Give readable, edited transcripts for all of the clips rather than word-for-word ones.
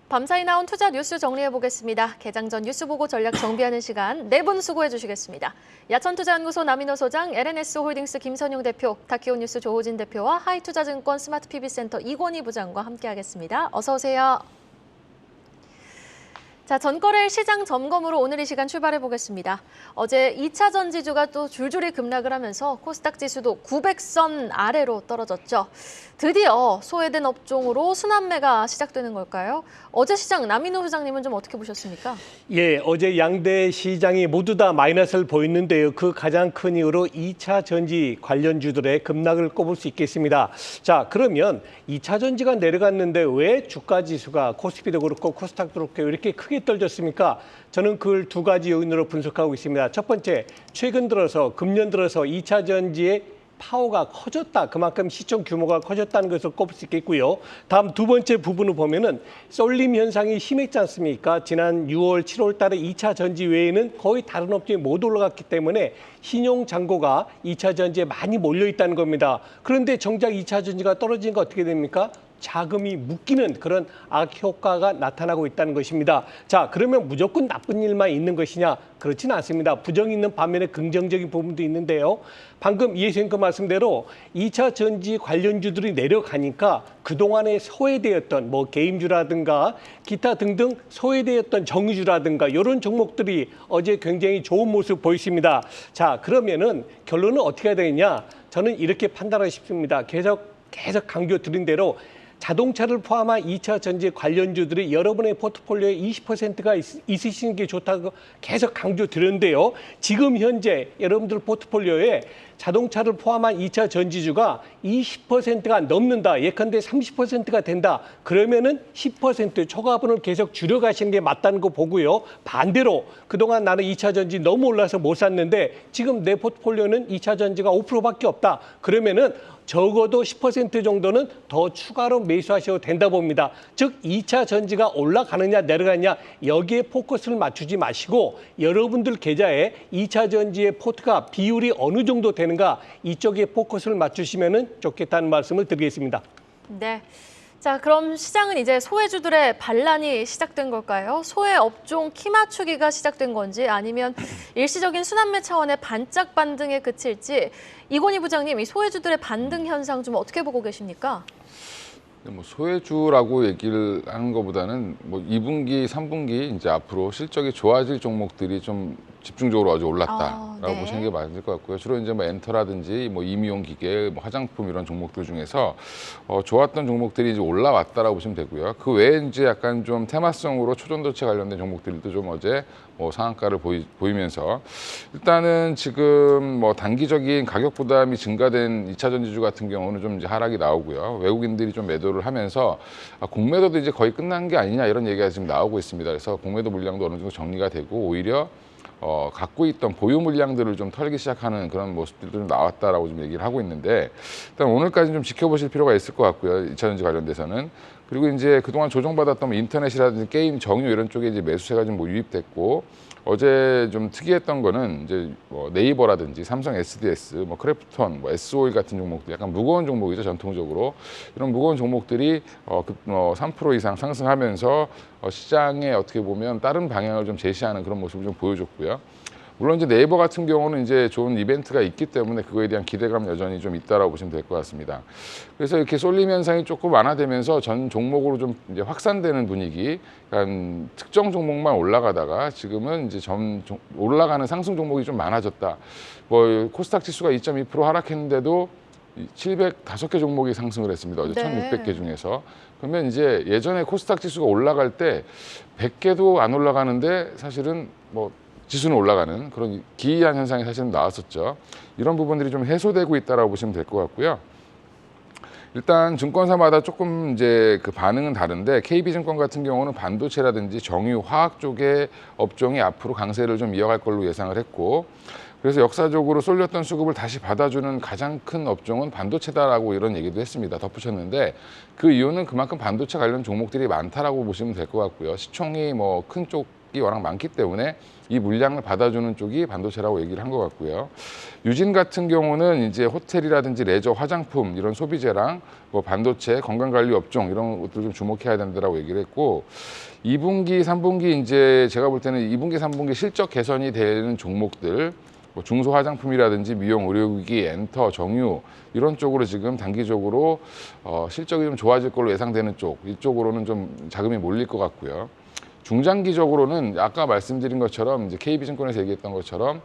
밤사이 나온 투자 뉴스 정리해보겠습니다. 개장 전 뉴스 보고 전략 정비하는 시간 네 분 수고해 주시겠습니다. 야천투자연구소 남인호 소장, LNS홀딩스 김선용 대표, 다키온뉴스 조호진 대표와 하이투자증권 스마트PB센터 이권희 부장과 함께하겠습니다. 어서 오세요. 자, 전거래일 시장 점검으로 오늘 이 시간 출발해 보겠습니다. 어제 2차 전지주가 또 줄줄이 급락을 하면서 코스닥 지수도 900선 아래로 떨어졌죠. 드디어 소외된 업종으로 순환매가 시작되는 걸까요? 어제 시장 남인호 소장님은 좀 어떻게 보셨습니까? 예, 어제 양대 시장이 모두 다 마이너스를 보였는데요. 그 가장 큰 이유로 2차 전지 관련주들의 급락을 꼽을 수 있겠습니다. 자, 그러면 2차 전지가 내려갔는데 왜 주가 지수가 코스피도 그렇고 코스닥도 그렇고 이렇게 크게 떨어졌습니까? 저는 그걸 두 가지 요인으로 분석하고 있습니다. 첫 번째, 최근 들어서 금년 들어서 2차 전지의 파워가 커졌다. 그만큼 시총 규모가 커졌다는 것을 꼽을 수 있겠고요. 다음 두 번째 부분을 보면은 쏠림 현상이 심했지 않습니까? 지난 6월, 7월 달에 2차 전지 외에는 거의 다른 업종이 못 올라갔기 때문에 신용 잔고가 2차 전지에 많이 몰려 있다는 겁니다. 그런데 정작 2차 전지가 떨어지니까 어떻게 됩니까? 자금이 묶이는 그런 악효과가 나타나고 있다는 것입니다. 자, 그러면 무조건 나쁜 일만 있는 것이냐? 그렇지는 않습니다. 부정이 있는 반면에 긍정적인 부분도 있는데요. 방금 이해생님 말씀대로 2차 전지 관련주들이 내려가니까 그동안에 소외되었던 게임주라든가 기타 등등 소외되었던 정유주라든가 이런 종목들이 어제 굉장히 좋은 모습 보였습니다. 자, 그러면은 결론은 어떻게 해야 되느냐? 저는 이렇게 판단하고 싶습니다. 계속 강조 드린 대로 자동차를 포함한 2차 전지 관련주들이 여러분의 포트폴리오에 20%가 있으시는 게 좋다고 계속 강조 드렸는데요. 지금 현재 여러분들 포트폴리오에 자동차를 포함한 2차 전지주가 20%가 넘는다. 예컨대 30%가 된다. 그러면은 10% 초과분을 계속 줄여가시는 게 맞다는 거 보고요. 반대로 그동안 나는 2차 전지 너무 올라서 못 샀는데 지금 내 포트폴리오는 2차 전지가 5%밖에 없다. 그러면은 적어도 10% 정도는 더 추가로 매수하셔도 된다 봅니다. 즉 2차 전지가 올라가느냐 내려가느냐 여기에 포커스를 맞추지 마시고 여러분들 계좌에 2차 전지의 포트가 비율이 어느 정도 되는가 이쪽에 포커스를 맞추시면 좋겠다는 말씀을 드리겠습니다. 네. 자, 그럼 시장은 이제 소외주들의 반란이 시작된 걸까요? 소외 업종 키 맞추기가 시작된 건지 아니면 일시적인 순환매 차원의 반짝 반등에 그칠지 이권희 부장님, 이 소외주들의 반등 현상 좀 어떻게 보고 계십니까? 소외주라고 얘기를 하는 것보다는 2분기, 3분기 이제 앞으로 실적이 좋아질 종목들이 좀 집중적으로 어제 올랐다라고 네. 보시는 게 맞을 것 같고요. 주로 이제 엔터라든지 임의용 기계, 화장품 이런 종목들 중에서 좋았던 종목들이 이제 올라왔다라고 보시면 되고요. 그 외에 이제 약간 좀 테마성으로 초전도체 관련된 종목들도 좀 어제 상한가를 보이면서 일단은 지금 단기적인 가격 부담이 증가된 2차 전지주 같은 경우는 좀 이제 하락이 나오고요. 외국인들이 좀 매도를 하면서 공매도도 이제 거의 끝난 게 아니냐 이런 얘기가 지금 나오고 있습니다. 그래서 공매도 물량도 어느 정도 정리가 되고 오히려 갖고 있던 보유 물량들을 좀 털기 시작하는 그런 모습들도 좀 나왔다라고 좀 얘기를 하고 있는데 일단 오늘까지 좀 지켜보실 필요가 있을 것 같고요. 2차 전지 관련돼서는. 그리고 이제 그동안 조정받았던 인터넷이라든지 게임, 정유 이런 쪽에 이제 매수세가 좀 유입됐고 어제 좀 특이했던 거는 이제 네이버라든지 삼성 SDS, 크래프톤, SO일 같은 종목들 약간 무거운 종목이죠. 전통적으로 이런 무거운 종목들이 3% 이상 상승하면서 시장에 어떻게 보면 다른 방향을 좀 제시하는 그런 모습을 좀 보여줬고요. 물론 이제 네이버 같은 경우는 이제 좋은 이벤트가 있기 때문에 그거에 대한 기대감 여전히 좀 있다라고 보시면 될 것 같습니다. 그래서 이렇게 쏠림 현상이 조금 완화되면서 전 종목으로 좀 이제 확산되는 분위기, 그러니까 특정 종목만 올라가다가 지금은 이제 올라가는 상승 종목이 좀 많아졌다. 코스닥 지수가 2.2% 하락했는데도 705개 종목이 상승을 했습니다. 어제 네. 1,600개 중에서. 그러면 이제 예전에 코스닥 지수가 올라갈 때 100개도 안 올라가는데 사실은 지수는 올라가는 그런 기이한 현상이 사실은 나왔었죠. 이런 부분들이 좀 해소되고 있다라고 보시면 될 것 같고요. 일단 증권사마다 조금 이제 그 반응은 다른데 KB증권 같은 경우는 반도체라든지 정유, 화학 쪽의 업종이 앞으로 강세를 좀 이어갈 걸로 예상을 했고 그래서 역사적으로 쏠렸던 수급을 다시 받아주는 가장 큰 업종은 반도체다라고 이런 얘기도 했습니다. 덧붙였는데 그 이유는 그만큼 반도체 관련 종목들이 많다라고 보시면 될 것 같고요. 시총이 큰 쪽 워낙 많기 때문에 이 물량을 받아주는 쪽이 반도체라고 얘기를 한 것 같고요. 유진 같은 경우는 이제 호텔이라든지 레저, 화장품 이런 소비재랑 뭐 반도체, 건강관리 업종 이런 것들 좀 주목해야 된다라고 얘기를 했고 2분기, 3분기 이제 제가 볼 때는 2분기, 3분기 실적 개선이 되는 종목들 뭐 중소 화장품이라든지 미용, 의료기기, 엔터, 정유 이런 쪽으로 지금 단기적으로 실적이 좀 좋아질 걸로 예상되는 쪽 이쪽으로는 좀 자금이 몰릴 것 같고요. 중장기적으로는 아까 말씀드린 것처럼 이제 KB증권에서 얘기했던 것처럼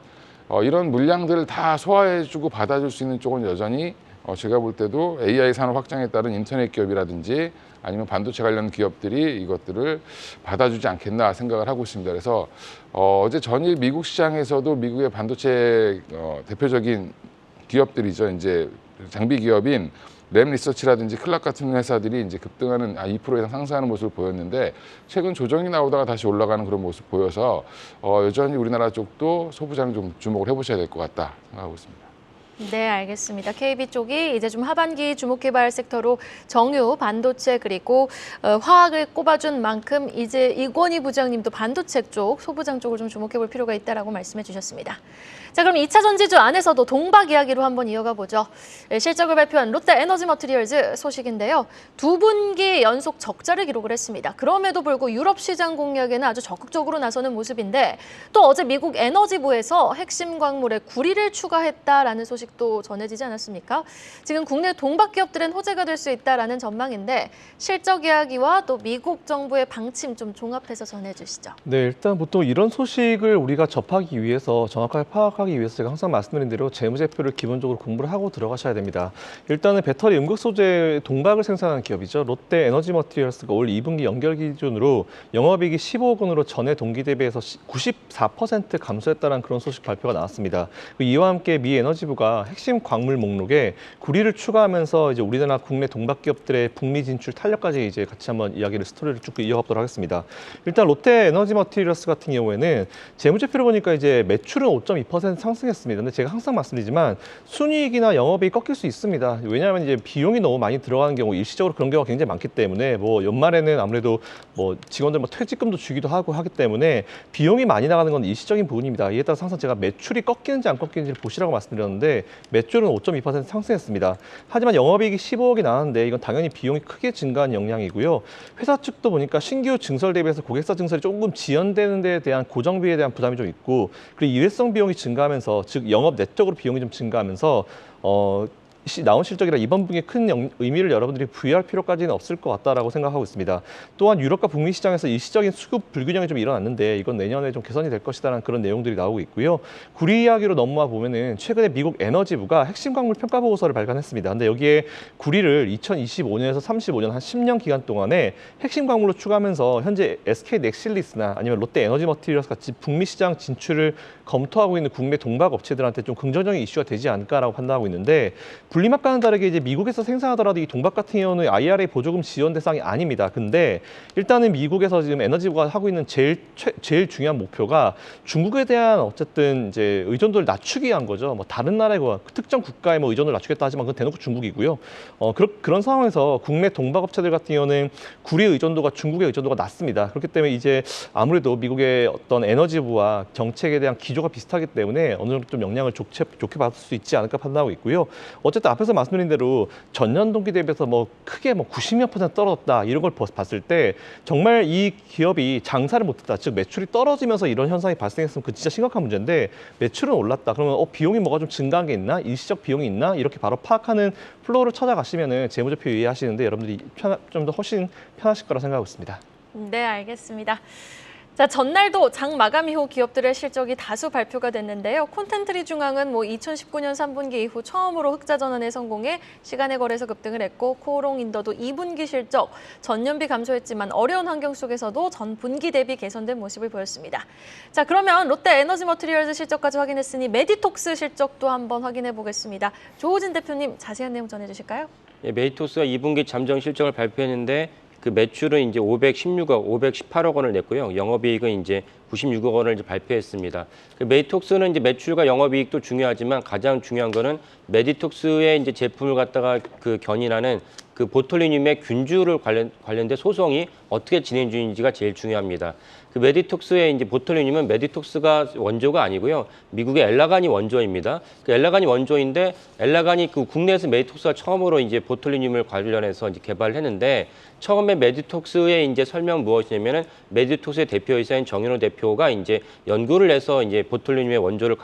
이런 물량들을 다 소화해주고 받아줄 수 있는 쪽은 여전히 제가 볼 때도 AI 산업 확장에 따른 인터넷 기업이라든지 아니면 반도체 관련 기업들이 이것들을 받아주지 않겠나 생각을 하고 있습니다. 그래서 어제 전일 미국 시장에서도 미국의 반도체 대표적인 기업들이죠. 이제 장비 기업인 램 리서치라든지 클락 같은 회사들이 이제 급등하는 2% 이상 상승하는 모습을 보였는데 최근 조정이 나오다가 다시 올라가는 그런 모습 보여서 여전히 우리나라 쪽도 소부장 좀 주목을 해보셔야 될 것 같다 생각하고 있습니다. 네, 알겠습니다. KB 쪽이 이제 좀 하반기 주목해봐야 할 섹터로 정유, 반도체 그리고 화학을 꼽아준 만큼 이제 이권희 부장님도 반도체 쪽, 소부장 쪽을 좀 주목해볼 필요가 있다라고 말씀해 주셨습니다. 자, 그럼 2차 전지주 안에서도 동박 이야기로 한번 이어가 보죠. 실적을 발표한 롯데 에너지 머티리얼즈 소식인데요. 2분기 연속 적자를 기록을 했습니다. 그럼에도 불구하고 유럽 시장 공략에는 아주 적극적으로 나서는 모습인데 또 어제 미국 에너지부에서 핵심 광물에 구리를 추가했다라는 소식도 전해지지 않았습니까? 지금 국내 동박 기업들은 호재가 될 수 있다라는 전망인데 실적 이야기와 또 미국 정부의 방침 좀 종합해서 전해주시죠. 네, 일단 보통 이런 소식을 우리가 접하기 위해서 정확하게 파악하기 위해서 제가 항상 말씀드린 대로 재무제표를 기본적으로 공부를 하고 들어가셔야 됩니다. 일단은 배터리 음극 소재 동박을 생산하는 기업이죠. 롯데 에너지 머티리얼스가 올 2분기 연결 기준으로 영업이익이 15억 원으로 전해 동기 대비해서 94% 감소했다는 그런 소식 발표가 나왔습니다. 이와 함께 미 에너지부가 핵심 광물 목록에 구리를 추가하면서 이제 우리나라 국내 동박 기업들의 북미 진출 탄력까지 이제 같이 한번 이야기를 스토리를 쭉 이어가도록 하겠습니다. 일단 롯데 에너지 머티리얼스 같은 경우에는 재무제표를 보니까 이제 매출은 5.2% 상승했습니다. 근데 제가 항상 말씀드리지만 순이익이나 영업이익이 꺾일 수 있습니다. 왜냐하면 이제 비용이 너무 많이 들어가는 경우 일시적으로 그런 경우가 굉장히 많기 때문에 뭐 연말에는 아무래도 뭐 직원들 뭐 퇴직금도 주기도 하고 하기 때문에 비용이 많이 나가는 건 일시적인 부분입니다. 이에 따라서 항상 제가 매출이 꺾이는지 안 꺾이는지를 보시라고 말씀드렸는데 매출은 5.2% 상승했습니다. 하지만 영업이익이 15억이 나왔는데 이건 당연히 비용이 크게 증가한 영향이고요. 회사 측도 보니까 신규 증설 대비해서 고객사 증설이 조금 지연되는 데에 대한 고정비에 대한 부담이 좀 있고 그리고 일회성 비용이 증가하면서 즉 영업 내적으로 비용이 좀 증가하면서 나온 실적이라 이번 분기에 큰 의미를 여러분들이 부여할 필요까지는 없을 것 같다라고 생각하고 있습니다. 또한 유럽과 북미 시장에서 일시적인 수급 불균형이 좀 일어났는데 이건 내년에 좀 개선이 될 것이다라는 그런 내용들이 나오고 있고요. 구리 이야기로 넘어와 보면은 최근에 미국 에너지부가 핵심 광물 평가 보고서를 발간했습니다. 근데 여기에 구리를 2025년에서 35년 한 10년 기간 동안에 핵심 광물로 추가하면서 현재 SK 넥실리스나 아니면 롯데 에너지 머티리얼스 같이 북미 시장 진출을 검토하고 있는 국내 동박 업체들한테 좀 긍정적인 이슈가 되지 않을까라고 판단하고 있는데 분리막과는 다르게 이제 미국에서 생산하더라도 이 동박 같은 경우는 IRA 보조금 지원 대상이 아닙니다. 근데 일단은 미국에서 지금 에너지부가 하고 있는 제일 중요한 목표가 중국에 대한 어쨌든 이제 의존도를 낮추기 위한 거죠. 뭐 다른 나라의 특정 국가의 뭐 의존도를 낮추겠다 하지만 그건 대놓고 중국이고요. 그런 상황에서 국내 동박 업체들 같은 경우는 구리 의존도가 중국의 의존도가 낮습니다. 그렇기 때문에 이제 아무래도 미국의 어떤 에너지부와 정책에 대한 기조가 비슷하기 때문에 어느 정도 좀 영향을 좋게 받을 수 있지 않을까 판단하고 있고요. 어쨌든 앞에서 말씀드린 대로 전년 동기 대비해서 뭐 크게 뭐 90몇% 떨어졌다 이런 걸 봤을 때 정말 이 기업이 장사를 못했다, 즉 매출이 떨어지면서 이런 현상이 발생했으면 그 진짜 심각한 문제인데 매출은 올랐다. 그러면 비용이 뭐가 좀 증가한 게 있나, 일시적 비용이 있나 이렇게 바로 파악하는 플로우를 찾아가시면은 재무제표 이해하시는데 여러분들이 좀 더 훨씬 편하실 거라 생각하고 있습니다. 네, 알겠습니다. 자, 전날도 장 마감 이후 기업들의 실적이 다수 발표가 됐는데요. 콘텐트리 중앙은 2019년 3분기 이후 처음으로 흑자 전환에 성공해 시간의 거래에서 급등을 했고 코오롱 인더도 2분기 실적 전년비 감소했지만 어려운 환경 속에서도 전 분기 대비 개선된 모습을 보였습니다. 자, 그러면 롯데 에너지 머티리얼즈 실적까지 확인했으니 메디톡스 실적도 한번 확인해 보겠습니다. 조호진 대표님 자세한 내용 전해주실까요? 예, 메디톡스가 2분기 잠정 실적을 발표했는데 그 매출은 이제 516억, 518억 원을 냈고요. 영업이익은 이제 96억 원을 이제 발표했습니다. 그 메디톡스는 이제 매출과 영업이익도 중요하지만 가장 중요한 거는 메디톡스의 이제 제품을 갖다가 그 견인하는 그 보톨리늄의 균주를 관련된 소송이 어떻게 진행 중인지가 제일 중요합니다. 그 메디톡스의 이제 보톨리늄은 메디톡스가 원조가 아니고요. 미국의 엘라간이 원조입니다. 그 엘라간이 원조인데 엘라간이 그 국내에서 메디톡스가 처음으로 이제 보톨리늄을 관련해서 이제 개발을 했는데 처음에 메디톡스의 이제 설명 무엇이냐면은 메디톡스의 대표이사인 정윤호 대표가 이제 연구를 해서 이제 보톨리늄의 원조를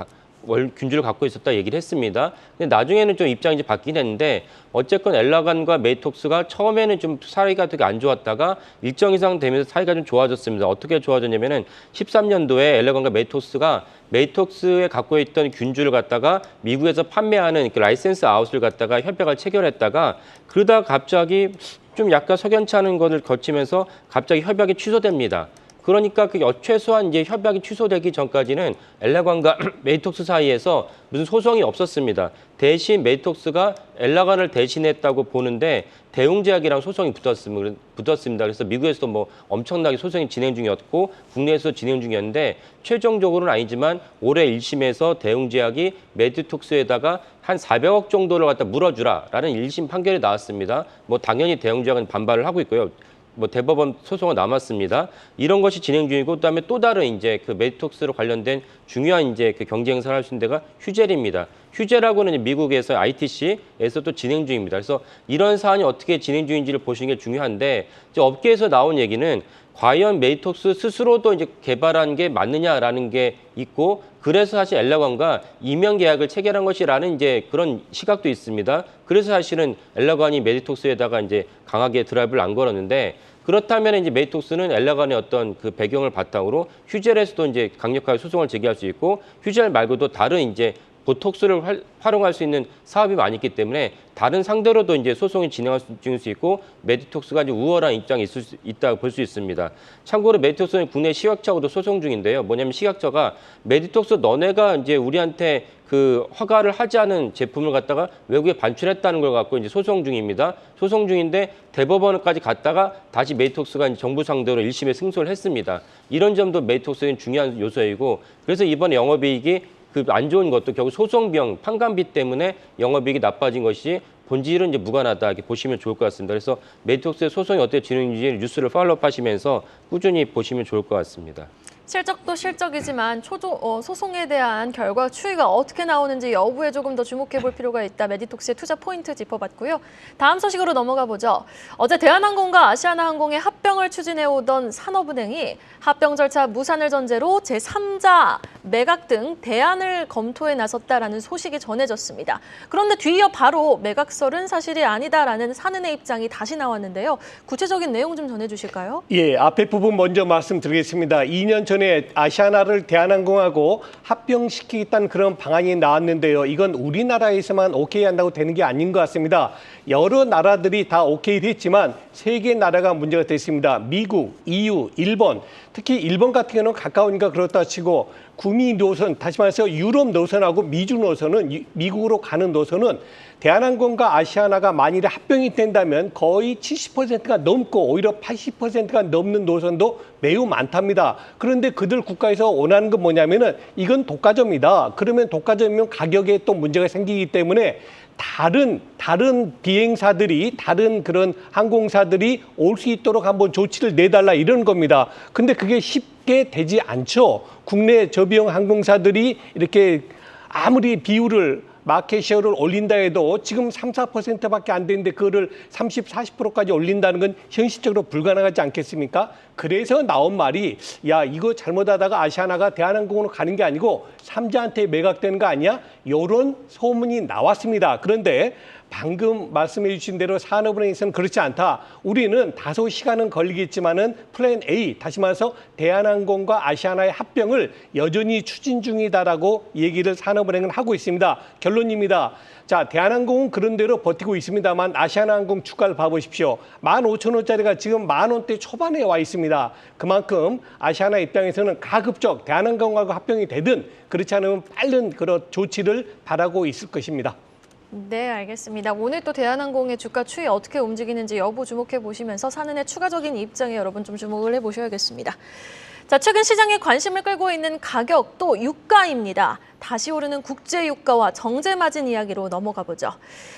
균주를 갖고 있었다 얘기를 했습니다. 근데 나중에는 좀 입장이 이제 바뀌긴 했는데 어쨌건 엘라간과 메디톡스가 처음에는 좀 사이가 되게 안 좋았다가 일정 이상 되면서 사이가 좀 좋아졌습니다. 어떻게 좋아졌냐면은 13년도에 엘라간과 메디톡스가 메디톡스에 갖고 있던 균주를 갖다가 미국에서 판매하는 그 라이센스 아웃을 갖다가 협약을 체결했다가 그러다가 갑자기 좀 약간 석연치 않은 것을 거치면서 갑자기 협약이 취소됩니다. 그러니까 그 최소한 이제 협약이 취소되기 전까지는 엘라간과 메디톡스 사이에서 무슨 소송이 없었습니다. 대신 메디톡스가 엘라간을 대신했다고 보는데 대웅제약이랑 소송이 붙었습니다. 그래서 미국에서도 뭐 엄청나게 소송이 진행 중이었고 국내에서 진행 중이었는데 최종적으로는 아니지만 올해 1심에서 대웅제약이 메디톡스에다가 한 400억 정도를 갖다 물어주라라는 1심 판결이 나왔습니다. 뭐 당연히 대웅제약은 반발을 하고 있고요. 뭐 대법원 소송은 남았습니다. 이런 것이 진행 중이고 그다음에 또 다른 이제 그 메디톡스로 관련된 중요한 이제 그 경제 행사를 할 수 있는 데가 휴젤입니다. 휴젤하고는 미국에서 ITC에서 또 진행 중입니다. 그래서 이런 사안이 어떻게 진행 중인지를 보시는 게 중요한데 이제 업계에서 나온 얘기는 과연 메디톡스 스스로도 이제 개발한 게 맞느냐라는 게 있고 그래서 사실 엘라간과 이명 계약을 체결한 것이라는 이제 그런 시각도 있습니다. 그래서 사실은 엘라간이 메디톡스에다가 이제 강하게 드라이브를 안 걸었는데 그렇다면 이제 메디톡스는 엘라간의 어떤 그 배경을 바탕으로 휴젤에서도 이제 강력하게 소송을 제기할 수 있고 휴젤 말고도 다른 이제 보톡스를 활용할 수 있는 사업이 많이 있기 때문에 다른 상대로도 이제 소송이 진행할 수 있고 메디톡스가 이제 우월한 입장이 있다고 볼 수 있습니다. 참고로 메디톡스는 국내 식약처하고도 소송 중인데요. 뭐냐면 식약처가 메디톡스 너네가 이제 우리한테 그 허가를 하지 않은 제품을 갖다가 외국에 반출했다는 걸 갖고 이제 소송 중입니다. 소송 중인데 대법원까지 갔다가 다시 메디톡스가 이제 정부 상대로 1심에 승소를 했습니다. 이런 점도 메디톡스는 중요한 요소이고 그래서 이번에 영업이익이 그 안 좋은 것도 결국 소송 비용, 판관비 때문에 영업이익이 나빠진 것이 본질은 이제 무관하다 이렇게 보시면 좋을 것 같습니다. 그래서 메디톡스의 소송이 어떻게 진행되는지 뉴스를 팔로우하시면서 꾸준히 보시면 좋을 것 같습니다. 실적도 실적이지만 소송에 대한 결과 추이가 어떻게 나오는지 여부에 조금 더 주목해 볼 필요가 있다. 메디톡스의 투자 포인트 짚어봤고요. 다음 소식으로 넘어가 보죠. 어제 대한항공과 아시아나항공의 합병을 추진해 오던 산업은행이 합병 절차 무산을 전제로 제3자 매각 등 대안을 검토해 나섰다라는 소식이 전해졌습니다. 그런데 뒤이어 바로 매각설은 사실이 아니다라는 산은의 입장이 다시 나왔는데요. 구체적인 내용 좀 전해주실까요? 예, 앞에 부분 먼저 말씀드리겠습니다. 2년 전에 아시아나를 대한항공하고 합병시키겠다는 그런 방안이 나왔는데요. 이건 우리나라에서만 오케이 한다고 되는 게 아닌 것 같습니다. 여러 나라들이 다 오케이를 했지만 세 개 나라가 문제가 됐습니다. 미국, EU, 일본, 특히 일본 같은 경우는 가까우니까 그렇다 치고 구미 노선, 다시 말해서 유럽 노선하고 미주 노선은 미국으로 가는 노선은 대한항공과 아시아나가 만일에 합병이 된다면 거의 70%가 넘고 오히려 80%가 넘는 노선도 매우 많답니다. 그런데 그들 국가에서 원하는 건 뭐냐면은 이건 독과점이다. 그러면 독과점이면 가격에 또 문제가 생기기 때문에 다른 비행사들이 다른 그런 항공사들이 올 수 있도록 한번 조치를 내달라 이런 겁니다. 근데 그게 쉽게 되지 않죠. 국내 저비용 항공사들이 이렇게 아무리 비율을 마켓쉐어를 올린다 해도 지금 3, 4%밖에 안 되는데 그거를 30, 40%까지 올린다는 건 현실적으로 불가능하지 않겠습니까? 그래서 나온 말이 야 이거 잘못하다가 아시아나가 대한항공으로 가는 게 아니고 삼자한테 매각되는 거 아니야? 이런 소문이 나왔습니다. 그런데 방금 말씀해 주신 대로 산업은행에서는 그렇지 않다. 우리는 다소 시간은 걸리겠지만은 플랜 A, 다시 말해서 대한항공과 아시아나의 합병을 여전히 추진 중이다라고 얘기를 산업은행은 하고 있습니다. 결론입니다. 자, 대한항공은 그런 대로 버티고 있습니다만 아시아나항공 주가를 봐보십시오. 15,000원짜리가 지금 10,000원대 초반에 와 있습니다. 그만큼 아시아나 입장에서는 가급적 대한항공하고 합병이 되든 그렇지 않으면 빠른 그런 조치를 바라고 있을 것입니다. 네, 알겠습니다. 오늘 또 대한항공의 주가 추이 어떻게 움직이는지 여부 주목해 보시면서 산은의 추가적인 입장에 여러분 좀 주목을 해보셔야겠습니다. 자, 최근 시장에 관심을 끌고 있는 가격 또 유가입니다. 다시 오르는 국제유가와 정제마진 이야기로 넘어가 보죠.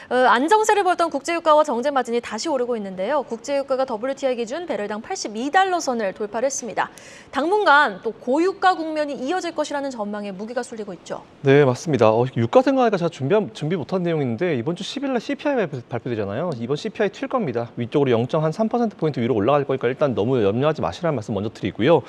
안정세를 보였던 국제유가와 정제마진이 다시 오르고 있는데요. 국제유가가 WTI 기준 배럴당 82달러 선을 돌파를 했습니다. 당분간 또 고유가 국면이 이어질 것이라는 전망에 무게가 쏠리고 있죠. 네, 맞습니다. 유가 생각하니까 제가 준비 못한 내용인데 이번 주 10일 날 CPI 발표되잖아요. 이번 CPI 튈 겁니다. 위쪽으로 0.3%포인트 위로 올라갈 거니까 일단 너무 염려하지 마시라는 말씀 먼저 드리고요.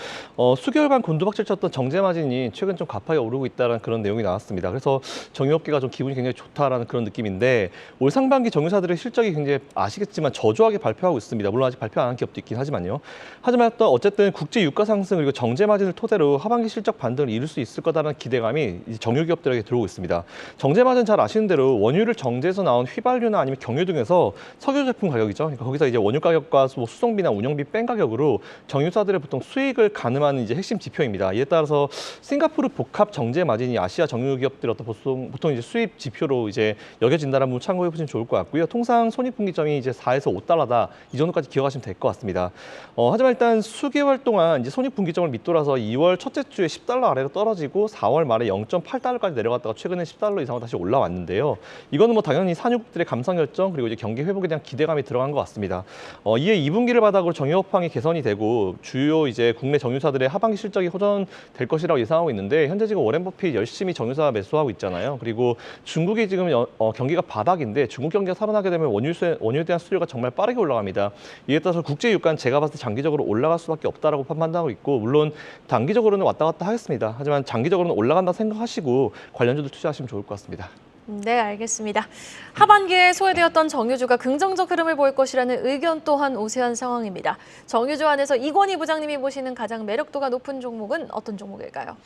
수개월간 곤두박질 쳤던 정제마진이 최근 좀 가파르게 오르고 있다는 그런 내용이 나왔습니다. 그래서 정유업계가 좀 기분이 굉장히 좋다라는 그런 느낌인데 올 상반기 정유사들의 실적이 굉장히 아시겠지만 저조하게 발표하고 있습니다. 물론 아직 발표 안 한 기업도 있긴 하지만요. 하지만 또 어쨌든 국제 유가 상승 그리고 정제마진을 토대로 하반기 실적 반등을 이룰 수 있을 거다라는 기대감이 이제 정유기업들에게 들어오고 있습니다. 정제마진 잘 아시는 대로 원유를 정제해서 나온 휘발유나 아니면 경유 등에서 석유 제품 가격이죠. 그러니까 거기서 이제 원유 가격과 뭐 수송비나 운영비 뺀 가격으로 정유사들의 보통 수익을 가늠하는 이제 핵심 지표입니다. 이에 따라서 싱가포르 복합 정제마진이 아시아 정유기업들 어떤 보통 이제 수입 지표로 이제 여겨진다는 부분 참고해 보시면 좋을 것 같고요. 통상 손익분기점이 이제 4에서 5달러다 이 정도까지 기억하시면 될 것 같습니다. 하지만 일단 수개월 동안 이제 손익분기점을 밑돌아서 2월 첫째 주에 10달러 아래로 떨어지고 4월 말에 0.8달러까지 내려갔다가 최근에 10달러 이상으로 다시 올라왔는데요. 이거는 뭐 당연히 산유국들의 감산 결정 그리고 이제 경기 회복에 대한 기대감이 들어간 것 같습니다. 이에 2분기를 바닥으로 정유업황이 개선이 되고 주요 이제 국내 정유사들의 하반기 실적이 호전될 것이라고 예상하고 있는데 현재 지금 워렌 버핏 열심히 정유사 매수하고 있잖아요. 그리고 중국이 지금 경기가 바닥인데 중국 경기가 살아나게 되면 원유에 대한 수요가 정말 빠르게 올라갑니다. 이에 따라서 국제 유가는 제가 봤을 때 장기적으로 올라갈 수밖에 없다라고 판단하고 있고 물론 단기적으로는 왔다 갔다 하겠습니다. 하지만 장기적으로는 올라간다 생각하시고 관련주들 투자하시면 좋을 것 같습니다. 네, 알겠습니다. 하반기에 소외되었던 정유주가 긍정적 흐름을 보일 것이라는 의견 또한 오세한 상황입니다. 정유주 안에서 이권희 부장님이 보시는 가장 매력도가 높은 종목은 어떤 종목일까요?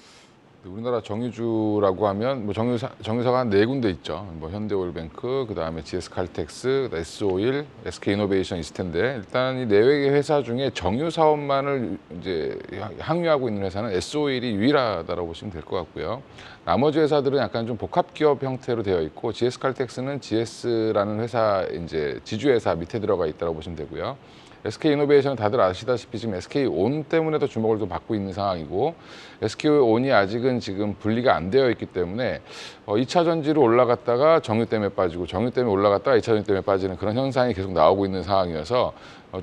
우리나라 정유주라고 하면 뭐 정유사가 한 4군데 있죠. 뭐 현대오일뱅크, 그다음에 GS칼텍스, S오일, SK이노베이션 있을 텐데 일단 이 4개 회사 중에 정유 사업만을 이제 항유하고 있는 회사는 S오일이 유일하다고 보시면 될 것 같고요. 나머지 회사들은 약간 좀 복합 기업 형태로 되어 있고 GS칼텍스는 GS라는 회사 이제 지주회사 밑에 들어가 있다고 보시면 되고요. SK이노베이션은 다들 아시다시피 지금 SK온 때문에도 주목을 좀 받고 있는 상황이고 SK온이 아직은 지금 분리가 안 되어 있기 때문에 2차 전지로 올라갔다가 정유 때문에 빠지고 정유 때문에 올라갔다가 2차 전지 때문에 빠지는 그런 현상이 계속 나오고 있는 상황이어서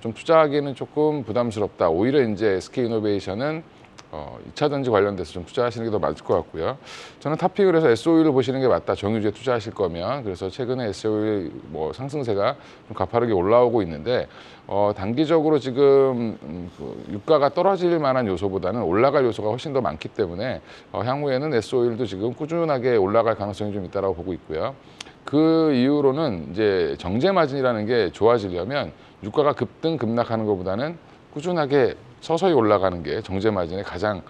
좀 투자하기에는 조금 부담스럽다. 오히려 이제 SK이노베이션은 2차 전지 관련돼서 좀 투자하시는 게 더 맞을 것 같고요. 저는 탑픽을 해서 S오일을 보시는 게 맞다. 정유주에 투자하실 거면. 그래서 최근에 S오일 뭐 상승세가 좀 가파르게 올라오고 있는데 단기적으로 지금 유가가 떨어질 만한 요소보다는 올라갈 요소가 훨씬 더 많기 때문에 향후에는 S오일도 지금 꾸준하게 올라갈 가능성이 좀 있다고 보고 있고요. 그 이후로는 이제 정제마진이라는 게 좋아지려면 유가가 급등 급락하는 것보다는 꾸준하게 서서히 올라가는 게 정제마진의 가장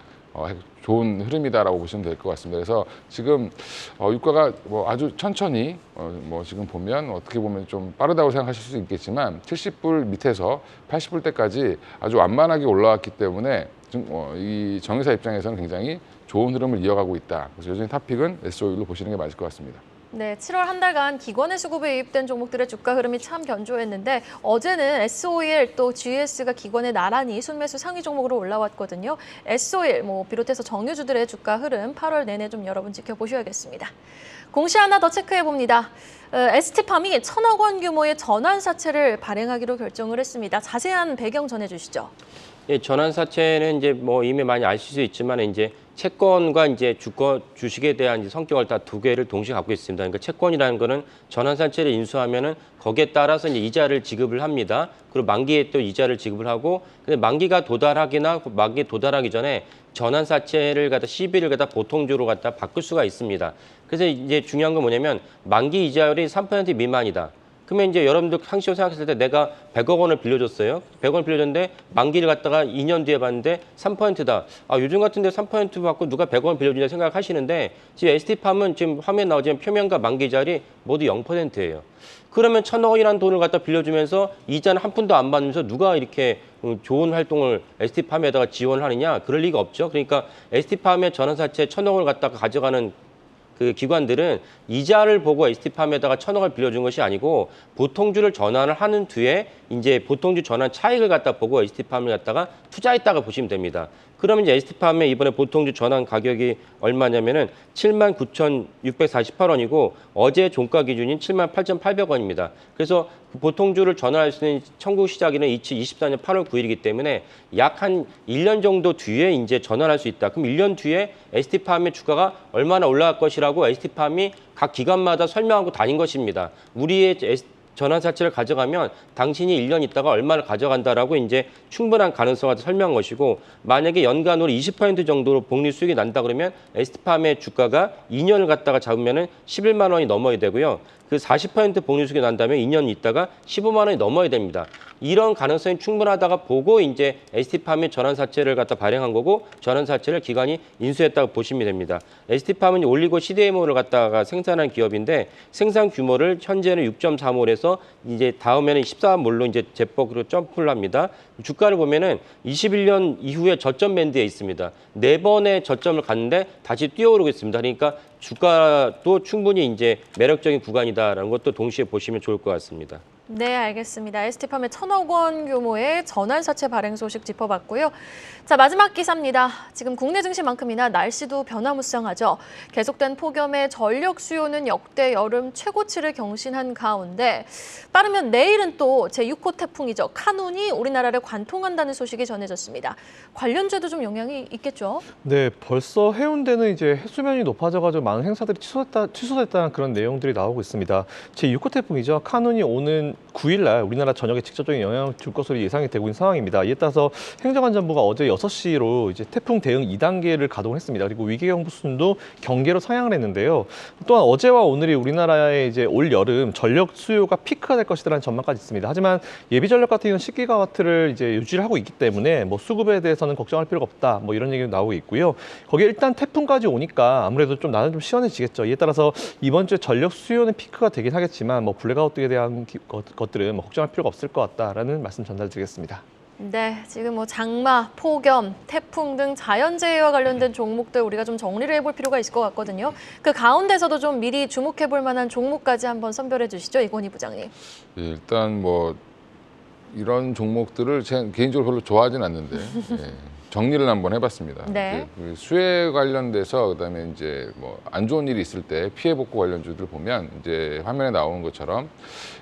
좋은 흐름이다라고 보시면 될 것 같습니다. 그래서 지금 유가가 뭐 아주 천천히 뭐 지금 보면 어떻게 보면 좀 빠르다고 생각하실 수 있겠지만 70불 밑에서 80불대까지 아주 완만하게 올라왔기 때문에 이 정유사 입장에서는 굉장히 좋은 흐름을 이어가고 있다. 그래서 요즘 탑픽은 S오일로 보시는 게 맞을 것 같습니다. 네, 7월 한 달간 기관의 수급에 유입된 종목들의 주가 흐름이 참 견조했는데 어제는 S오일 또 GS가 기관에 나란히 순매수 상위 종목으로 올라왔거든요. S오일 비롯해서 정유주들의 주가 흐름 8월 내내 좀 여러분 지켜보셔야겠습니다. 공시 하나 더 체크해봅니다. ST팜이 1,000억 원 규모의 전환사채를 발행하기로 결정을 했습니다. 자세한 배경 전해주시죠. 예, 전환사채는 이제 뭐 이미 많이 아실 수 있지만 이제 채권과 이제 주식에 대한 이제 성격을 다 2개를 동시에 갖고 있습니다. 그러니까 채권이라는 거는 전환사채를 인수하면은 거기에 따라서 이제 이자를 지급을 합니다. 그리고 만기에 또 이자를 지급을 하고, 근데 만기가 도달하기나 만기에 도달하기 전에 전환사채를 CB를 보통주로 바꿀 수가 있습니다. 그래서 이제 중요한 건 뭐냐면 만기 이자율이 3% 미만이다. 그러면 이제 여러분들 상식적으로 생각했을 때 내가 100억 원을 빌려줬어요. 100억 원을 빌려줬는데 만기를 갖다가 2년 뒤에 봤는데 3%다. 요즘 같은데 3% 받고 누가 100억 원 빌려주냐 생각하시는데 지금 ST팜은 지금 화면에 나오지만 표면과 만기 이자율이 모두 0%예요. 그러면 1,000억 원이라는 돈을 갖다 빌려주면서 이자는 한 푼도 안 받으면서 누가 이렇게 좋은 활동을 ST팜에다가 지원을 하느냐? 그럴 리가 없죠. 그러니까 ST팜의 전환사채 1,000억 원을 갖다가 가져가는 그 기관들은 이자를 보고 ST팜에다가 1,000억을 빌려준 것이 아니고 보통주를 전환을 하는 뒤에 이제 보통주 전환 차익을 보고 ST팜을 투자했다고 보시면 됩니다. 그러면 이제 ST팜의 이번에 보통주 전환 가격이 얼마냐면은 79,648원이고 어제 종가 기준인 78,800원입니다. 그래서 그 보통주를 전환할 수 있는 청구 시작일은 2024년 8월 9일이기 때문에 약 한 1년 정도 뒤에 이제 전환할 수 있다. 그럼 1년 뒤에 ST팜의 주가가 얼마나 올라갈 것이라고 ST팜이 각 기관마다 설명하고 다닌 것입니다. 우리의 전환사채를 가져가면 당신이 1년 있다가 얼마를 가져간다라고 이제 충분한 가능성을 설명한 것이고, 만약에 연간으로 20% 정도로 복리 수익이 난다 그러면 ST팜의 주가가 2년을 갖다가 잡으면은 11만 원이 넘어야 되고요. 그 40% 복리 수익이 난다면 2년 있다가 15만 원이 넘어야 됩니다. 이런 가능성이 충분하다가 보고 이제 ST팜이 전환사채를 갖다 발행한 거고, 전환사채를 기관이 인수했다고 보시면 됩니다. ST팜은 올리고 CDMO를 갖다가 생산한 기업인데 생산 규모를 현재는 6.3몰에서 이제 다음에는 14몰로 이제 제법으로 점프를 합니다. 주가를 보면은 21년 이후에 저점 밴드에 있습니다. 4번의 저점을 갔는데 다시 뛰어오르고 있습니다. 그러니까 주가도 충분히 이제 매력적인 구간이다라는 것도 동시에 보시면 좋을 것 같습니다. 네, 알겠습니다. ST팜의 1,000억 원 규모의 전환사채 발행 소식 짚어봤고요. 자, 마지막 기사입니다. 지금 국내 증시만큼이나 날씨도 변화무쌍하죠. 계속된 폭염에 전력 수요는 역대 여름 최고치를 경신한 가운데 빠르면 내일은 또 제6호 태풍이죠. 카눈이 우리나라를 관통한다는 소식이 전해졌습니다. 관련주에도 좀 영향이 있겠죠? 네, 벌써 해운대는 이제 해수면이 높아져가지고 많은 행사들이 취소됐다는 그런 내용들이 나오고 있습니다. 제6호 태풍이죠. 카눈이 오는 9일 날 우리나라 전역에 직접적인 영향을 줄 것으로 예상이 되고 있는 상황입니다. 이에 따라서 행정안전부가 어제 6시로 이제 태풍 대응 2단계를 가동을 했습니다. 그리고 위기경보 수준도 경계로 상향을 했는데요. 또한 어제와 오늘이 우리나라의 이제 올 여름 전력 수요가 피크가 될 것이라는 전망까지 있습니다. 하지만 예비 전력 같은 경우는 10기가와트를 이제 유지를 하고 있기 때문에 뭐 수급에 대해서는 걱정할 필요가 없다. 뭐 이런 얘기도 나오고 있고요. 거기에 일단 태풍까지 오니까 아무래도 좀 나는 좀 시원해지겠죠. 이에 따라서 이번 주에 전력 수요는 피크가 되긴 하겠지만 뭐 블랙아웃에 대한 것들은 뭐 걱정할 필요가 없을 것 같다라는 말씀 전달드리겠습니다. 네, 지금 뭐 장마, 폭염, 태풍 등 자연재해와 관련된 종목들 우리가 좀 정리를 해볼 필요가 있을 것 같거든요. 그 가운데서도 좀 미리 주목해볼 만한 종목까지 한번 선별해 주시죠, 이건희 부장님. 예, 일단 뭐 이런 종목들을 제가 개인적으로 별로 좋아하진 않는데 정리를 한번 해봤습니다. 네. 그 수해 관련돼서 그다음에 이제 뭐 안 좋은 일이 있을 때 피해 복구 관련주들 보면 이제 화면에 나오는 것처럼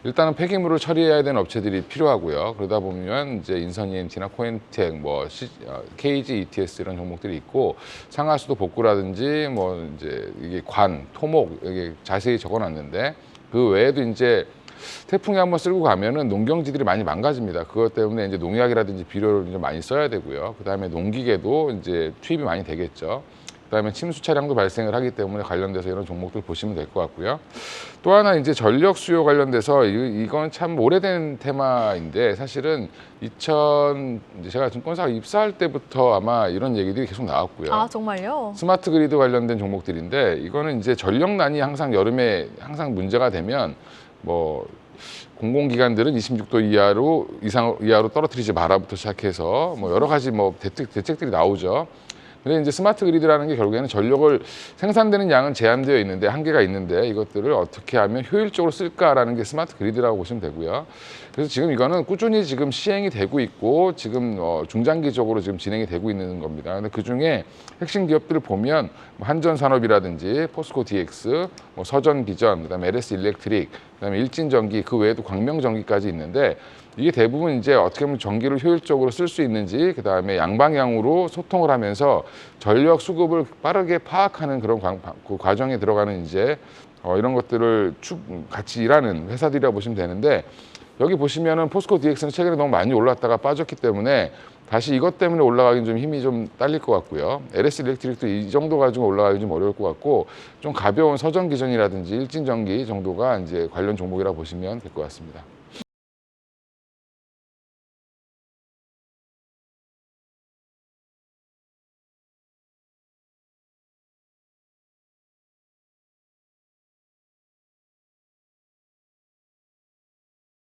일단은 폐기물을 처리해야 되는 업체들이 필요하고요. 그러다 보면 이제 인선 ENT나 코엔텍, 뭐 KG ETS 이런 종목들이 있고 상하수도 복구라든지 뭐 이제 이게 관, 토목 이게 자세히 적어놨는데 그 외에도 이제 태풍이 한번 쓸고 가면은 농경지들이 많이 망가집니다. 그것 때문에 이제 농약이라든지 비료를 이제 많이 써야 되고요. 그다음에 농기계도 이제 투입이 많이 되겠죠. 그다음에 침수 차량도 발생을 하기 때문에 관련돼서 이런 종목들 보시면 될 것 같고요. 또 하나 이제 전력 수요 관련돼서 이건 참 오래된 테마인데 사실은 제가 증권사가 입사할 때부터 아마 이런 얘기들이 계속 나왔고요. 아, 정말요? 스마트 그리드 관련된 종목들인데 이거는 이제 전력난이 항상 여름에 항상 문제가 되면 뭐 공공기관들은 26도 이하로 떨어뜨리지 마라부터 시작해서 뭐 여러 가지 뭐 대책들이 나오죠. 근데 이제 스마트 그리드라는 게 결국에는 전력을 생산되는 양은 제한되어 있는데 한계가 있는데 이것들을 어떻게 하면 효율적으로 쓸까라는 게 스마트 그리드라고 보시면 되고요. 그래서 지금 이거는 꾸준히 지금 시행이 되고 있고 지금 중장기적으로 지금 진행이 되고 있는 겁니다. 근데 그 중에 핵심 기업들을 보면 한전산업이라든지 포스코 DX, 뭐 서전비전, 그다음에 LS 일렉트릭, 그다음에 일진전기, 그 외에도 광명전기까지 있는데 이게 대부분 이제 어떻게 보면 전기를 효율적으로 쓸 수 있는지 그다음에 양방향으로 소통을 하면서 전력 수급을 빠르게 파악하는 그런 그 과정에 들어가는 이제 이런 것들을 같이 일하는 회사들이라고 보시면 되는데 여기 보시면은 포스코 DX는 최근에 너무 많이 올랐다가 빠졌기 때문에 다시 이것 때문에 올라가긴 좀 힘이 좀 딸릴 것 같고요. LS 일렉트릭도 이 정도 가지고 올라가기 좀 어려울 것 같고 좀 가벼운 서전기전이라든지 일진전기 정도가 이제 관련 종목이라고 보시면 될 것 같습니다.